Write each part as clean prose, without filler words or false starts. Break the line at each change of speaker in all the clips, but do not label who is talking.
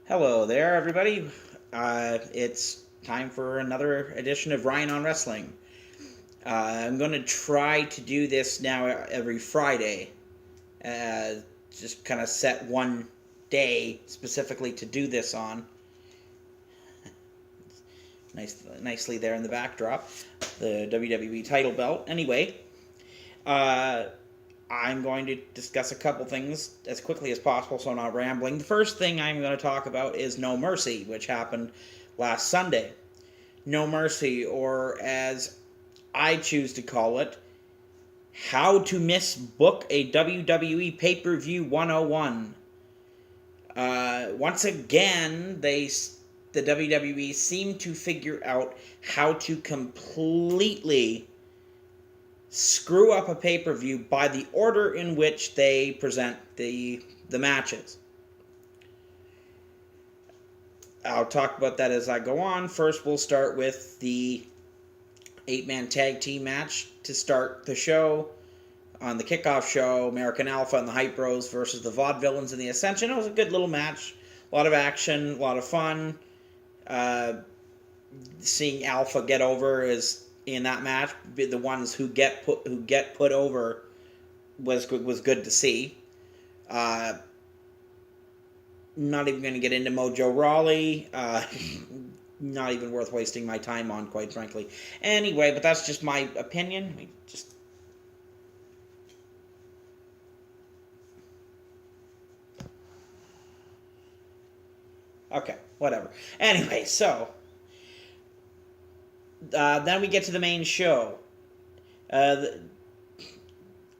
Hello there, everybody. It's time for another edition of Ryan on Wrestling. I'm going to try to do this now every Friday. Uh, just kind of set one day specifically to do this on. Nicely there in the backdrop, the WWE title belt. Anyway, I'm going to discuss a couple things as quickly as possible so I'm not rambling. The first thing I'm going to talk about is No Mercy, which happened last Sunday. No Mercy, or as I choose to call it, How to Misbook a WWE Pay-Per-View 101. Once again, the WWE seem to figure out how to completely screw up a pay-per-view by the order in which they present the matches. I'll talk about that as I go on. First, we'll start with the 8-man tag team match to start the show. On the kickoff show, American Alpha and the Hype Bros versus the Vaudevillains and the Ascension. It was a good little match. A lot of action, a lot of fun. Seeing Alpha get over is in that match. The ones who get put over was good to see. Not even going to get into Mojo Rawley. Not even worth wasting my time on, quite frankly. Anyway, but that's just my opinion. Okay, whatever. Anyway, so then we get to the main show.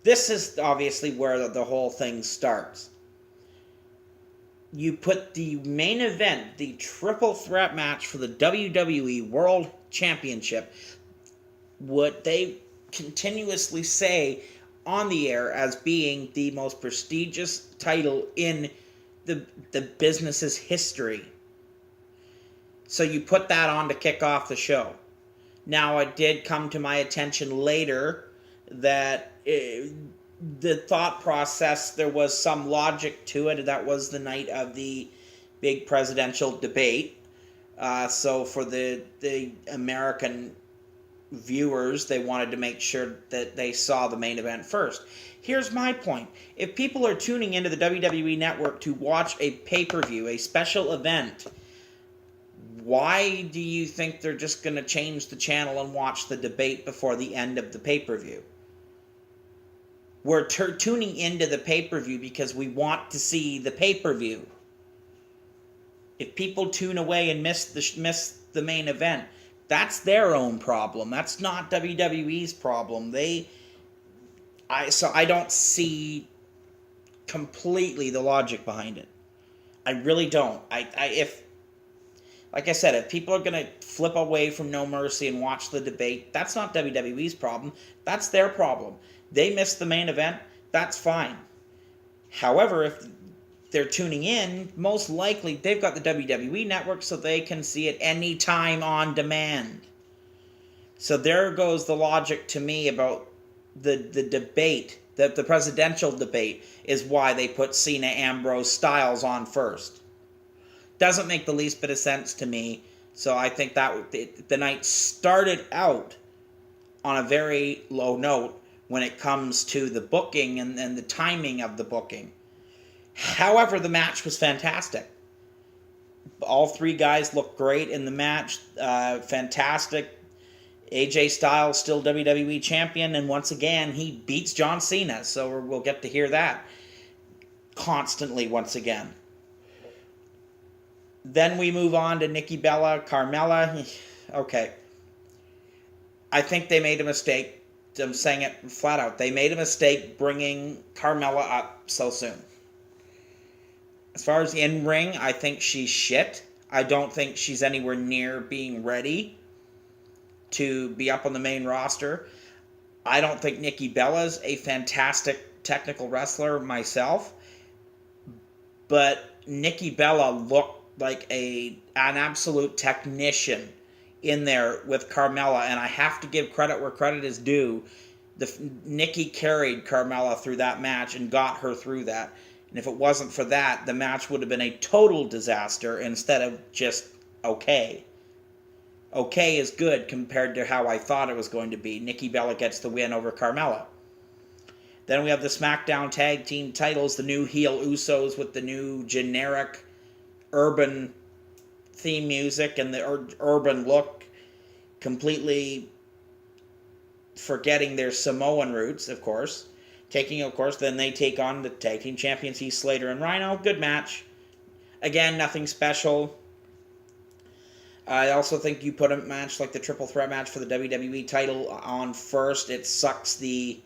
This is obviously where the whole thing starts. You put the main event, the triple threat match for the WWE World Championship, what they continuously say on the air as being the most prestigious title in the business's history. So you put that on to kick off the show. Now, it did come to my attention later that the thought process, there was some logic to it. That was the night of the big presidential debate. So for the American viewers, they wanted to make sure that they saw the main event first. Here's my point. If people are tuning into the WWE Network to watch a pay-per-view, a special event, why do you think they're just going to change the channel and watch the debate before the end of the pay-per-view? We're tuning into the pay-per-view because we want to see the pay-per-view. If people tune away and miss the main event, that's their own problem. That's not WWE's problem. So I don't see completely the logic behind it. I really don't. Like I said, if people are going to flip away from No Mercy and watch the debate, that's not WWE's problem. That's their problem. They missed the main event. That's fine. However, if they're tuning in, most likely they've got the WWE Network so they can see it anytime on demand. So there goes the logic to me about the debate, the presidential debate, is why they put Cena, Ambrose, Styles on first. Doesn't make the least bit of sense to me. So I think that the night started out on a very low note when it comes to the booking and the timing of the booking. However, the match was fantastic. All three guys looked great in the match. Fantastic. AJ Styles still WWE champion, and once again he beats John Cena. So we'll get to hear that constantly once again. Then we move on to Nikki Bella, Carmella. Okay. I think they made a mistake. I'm saying it flat out. They made a mistake bringing Carmella up so soon. As far as in-ring, I think she's shit. I don't think she's anywhere near being ready to be up on the main roster. I don't think Nikki Bella's a fantastic technical wrestler myself. But Nikki Bella looked like an absolute technician in there with Carmella, and I have to give credit where credit is due. Nikki carried Carmella through that match and got her through that. And if it wasn't for that, the match would have been a total disaster instead of just okay. Okay is good compared to how I thought it was going to be. Nikki Bella gets the win over Carmella. Then we have the SmackDown Tag Team titles, the new heel Usos with the new generic urban theme music and the urban look, completely forgetting their Samoan roots, of course. Then they take on the Tag Team Champions, Heath Slater and Rhino. Good match. Again, nothing special. I also think you put a match like the triple threat match for the WWE title on first. It sucks the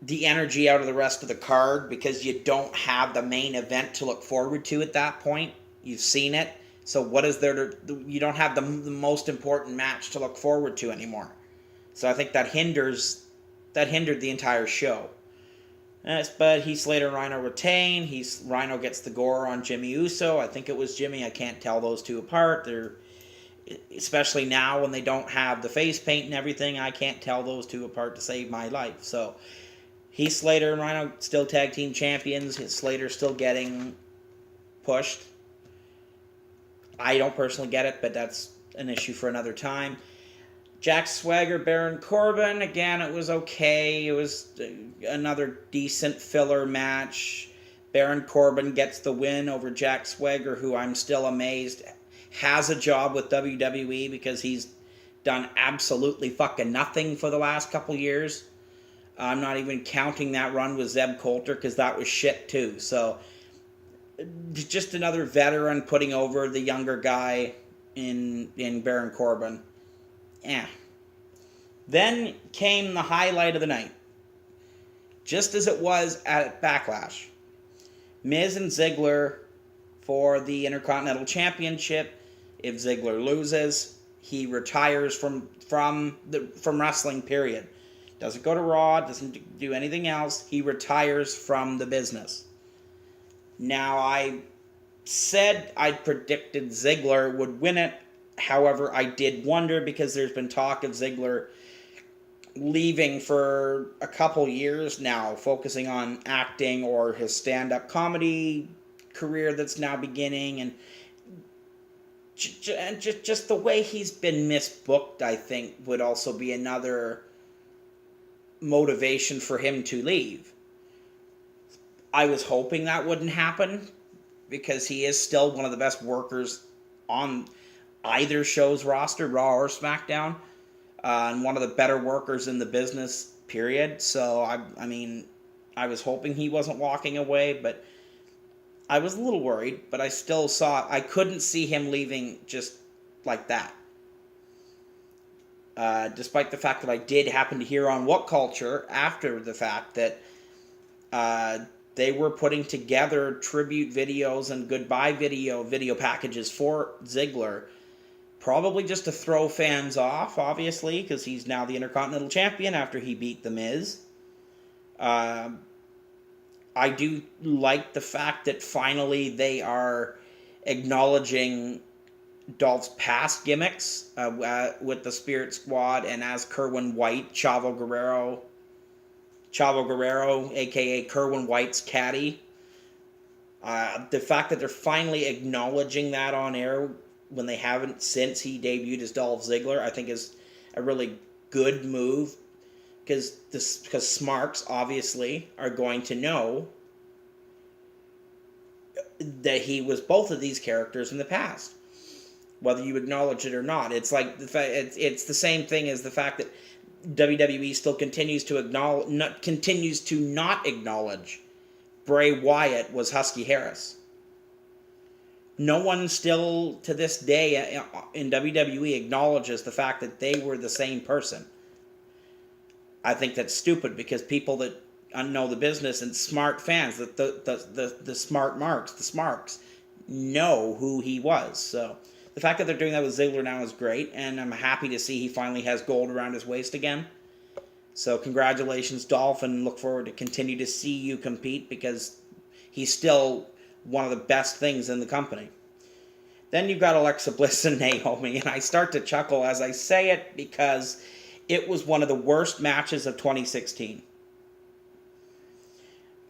energy out of the rest of the card because you don't have the main event to look forward to at that point. You've seen it. So what is there to... You don't have the most important match to look forward to anymore. So I think that hindered the entire show. But Heath Slater and Rhino retain. Rhino gets the gore on Jimmy Uso. I think it was Jimmy. I can't tell those two apart. Especially now when they don't have the face paint and everything, I can't tell those two apart to save my life. So Heath Slater and Rhino still tag team champions. Slater still getting pushed. I don't personally get it, but that's an issue for another time. Jack Swagger, Baron Corbin, again, it was okay. It was another decent filler match. Baron Corbin gets the win over Jack Swagger, who I'm still amazed has a job with WWE because he's done absolutely fucking nothing for the last couple years. I'm not even counting that run with Zeb Coulter because that was shit too. So, just another veteran putting over the younger guy in Baron Corbin. Yeah. Then came the highlight of the night. Just as it was at Backlash. Miz and Ziggler for the Intercontinental Championship. If Ziggler loses, he retires from wrestling, period. Doesn't go to Raw, doesn't do anything else. He retires from the business. Now, I said I predicted Ziggler would win it. However, I did wonder because there's been talk of Ziggler leaving for a couple years now, focusing on acting or his stand-up comedy career that's now beginning, and just the way he's been misbooked, I think, would also be another motivation for him to leave. I was hoping that wouldn't happen because he is still one of the best workers on either show's roster, Raw or SmackDown, and one of the better workers in the business, period. So, I mean, I was hoping he wasn't walking away, but I was a little worried, but I couldn't see him leaving just like that. Despite the fact that I did happen to hear on What Culture after the fact that they were putting together tribute videos and goodbye video packages for Ziggler, probably just to throw fans off, obviously, because he's now the Intercontinental Champion after he beat The Miz. I do like the fact that finally they are acknowledging Dolph's past gimmicks with the Spirit Squad and as Kerwin White, Chavo Guerrero, a.k.a. Kerwin White's caddy. The fact that they're finally acknowledging that on air when they haven't since he debuted as Dolph Ziggler, I think is a really good move. Because Smarks, obviously, are going to know that he was both of these characters in the past. Whether you acknowledge it or not. It's like it's the same thing as the fact that WWE still continues to not acknowledge Bray Wyatt was Husky Harris. No one still, to this day, in WWE acknowledges the fact that they were the same person. I think that's stupid because people that know the business and smart fans, the smart marks, the smarks, know who he was. So the fact that they're doing that with Ziggler now is great, and I'm happy to see he finally has gold around his waist again. So congratulations, Dolph, and look forward to continue to see you compete because he's still one of the best things in the company. Then you've got Alexa Bliss and Naomi, and I start to chuckle as I say it because it was one of the worst matches of 2016.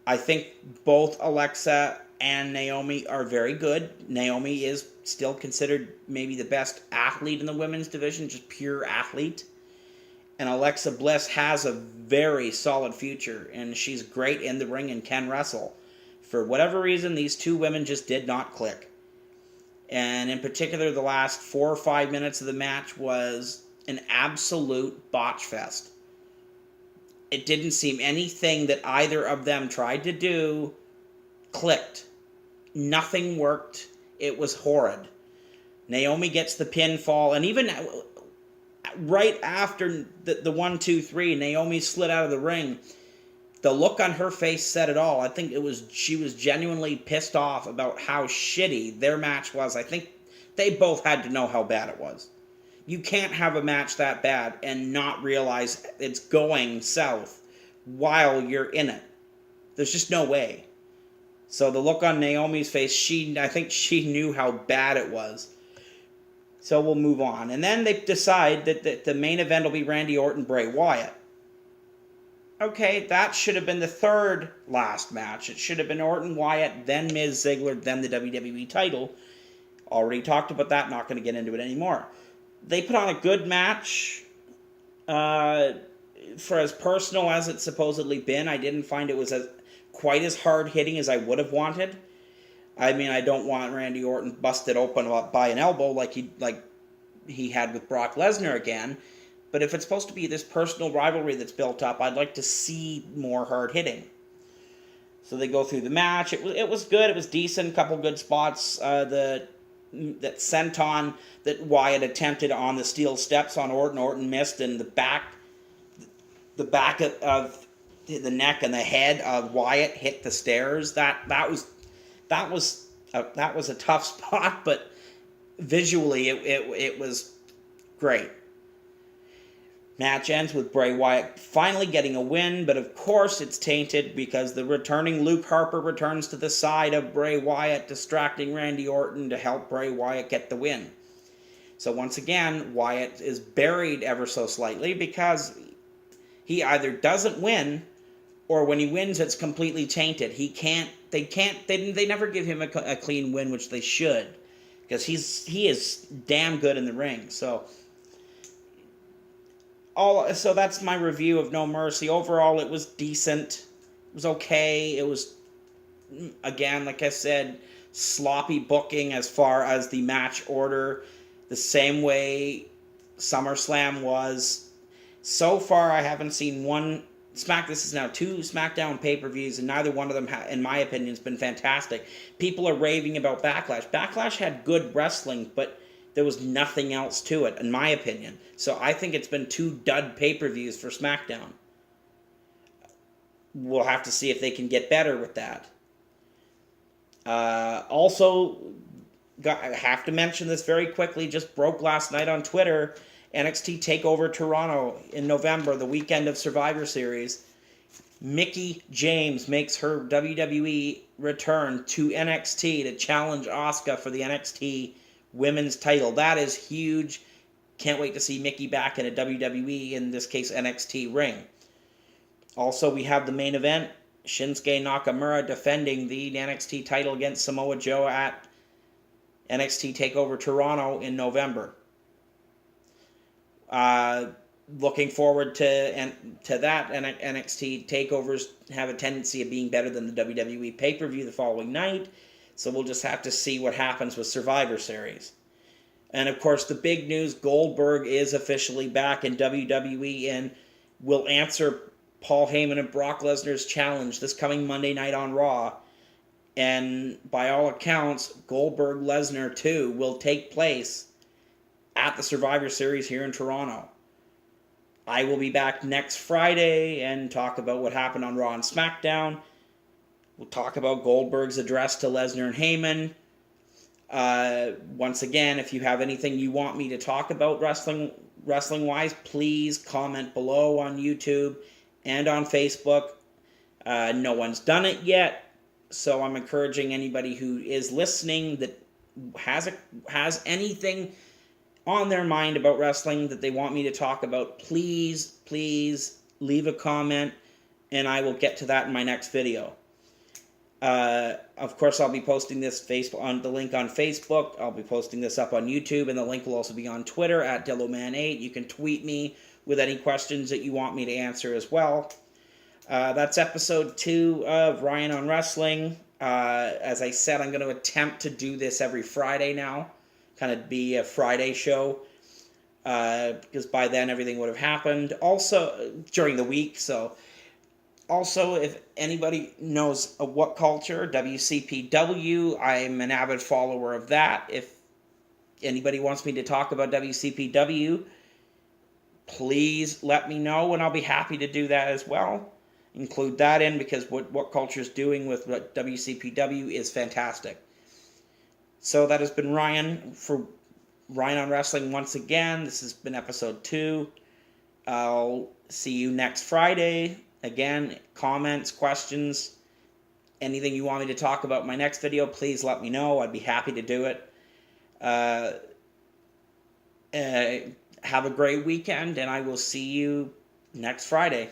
I think both Alexa and Naomi are very good. Naomi is still considered maybe the best athlete in the women's division, just pure athlete. And Alexa Bliss has a very solid future, and she's great in the ring and can wrestle. For whatever reason, these two women just did not click. And in particular, the last 4 or 5 minutes of the match was an absolute botch fest. It didn't seem anything that either of them tried to do clicked. Nothing worked. It was horrid. Naomi gets the pinfall, and even right after the 1, 2, 3, Naomi slid out of the ring. The look on her face said it all. I think she was genuinely pissed off about how shitty their match was. I think they both had to know how bad it was. You can't have a match that bad and not realize it's going south while you're in it. There's just no way. So the look on Naomi's face, I think she knew how bad it was. So we'll move on. And then they decide that the main event will be Randy Orton, Bray Wyatt. Okay, that should have been the third last match. It should have been Orton, Wyatt, then Miz, Ziggler, then the WWE title. Already talked about that, not going to get into it anymore. They put on a good match. For as personal as it's supposedly been, I didn't find it was quite as hard-hitting as I would have wanted. I mean, I don't want Randy Orton busted open by an elbow like he had with Brock Lesnar again. But if it's supposed to be this personal rivalry that's built up, I'd like to see more hard-hitting. So they go through the match. It was good. It was decent. A couple good spots. That senton that Wyatt attempted on the steel steps on Orton. Orton missed, and the back of the neck and the head of Wyatt hit the stairs. That was a tough spot, but visually it was great. Match ends with Bray Wyatt finally getting a win, but of course it's tainted because the returning Luke Harper returns to the side of Bray Wyatt, distracting Randy Orton to help Bray Wyatt get the win. So once again, Wyatt is buried ever so slightly because he either doesn't win, or when he wins, it's completely tainted. They never give him a clean win, which they should, because he is damn good in the ring. So that's my review of No Mercy. Overall, it was decent. It was okay. It was, again, like I said, sloppy booking as far as the match order, the same way SummerSlam was. So far, I haven't seen this is now 2 SmackDown pay-per-views, and neither one of them, in my opinion, has been fantastic. People are raving about Backlash. Backlash had good wrestling, but there was nothing else to it, in my opinion. So I think it's been 2 dud pay-per-views for SmackDown. We'll have to see if they can get better with that. Also, I have to mention this very quickly, just broke last night on Twitter. NXT TakeOver Toronto in November, the weekend of Survivor Series. Mickie James makes her WWE return to NXT to challenge Asuka for the NXT Women's title. That is huge. Can't wait to see Mickie back in a WWE, in this case NXT ring. Also, we have the main event, Shinsuke Nakamura defending the NXT title against Samoa Joe at NXT TakeOver Toronto in November. Looking forward to that. NXT takeovers have a tendency of being better than the WWE pay-per-view the following night, so we'll just have to see what happens with Survivor Series. And of course, the big news, Goldberg is officially back in WWE and will answer Paul Heyman and Brock Lesnar's challenge this coming Monday night on Raw. And by all accounts, Goldberg-Lesnar 2 will take place at the Survivor Series here in Toronto. I will be back next Friday and talk about what happened on Raw and SmackDown. We'll talk about Goldberg's address to Lesnar and Heyman. Once again, if you have anything you want me to talk about wrestling-wise, please comment below on YouTube and on Facebook. No one's done it yet, so I'm encouraging anybody who is listening that has anything on their mind about wrestling that they want me to talk about, please leave a comment, and I will get to that in my next video. Of course, I'll be posting this on the link on Facebook. I'll be posting this up on YouTube, and the link will also be on Twitter at DilloMan8. You can tweet me with any questions that you want me to answer as well. That's episode 2 of Ryan on Wrestling. As I said, I'm going to attempt to do this every Friday now. Kind of be a Friday show. Because by then everything would have happened. Also, during the week, so... Also, if anybody knows What Culture, WCPW, I'm an avid follower of that. If anybody wants me to talk about WCPW, please let me know, and I'll be happy to do that as well. Include that in, because what Culture is doing with WCPW is fantastic. So that has been Ryan, for Ryan on Wrestling once again. This has been episode 2. I'll see you next Friday. Again, comments, questions, anything you want me to talk about in my next video, please let me know. I'd be happy to do it. Have a great weekend, and I will see you next Friday.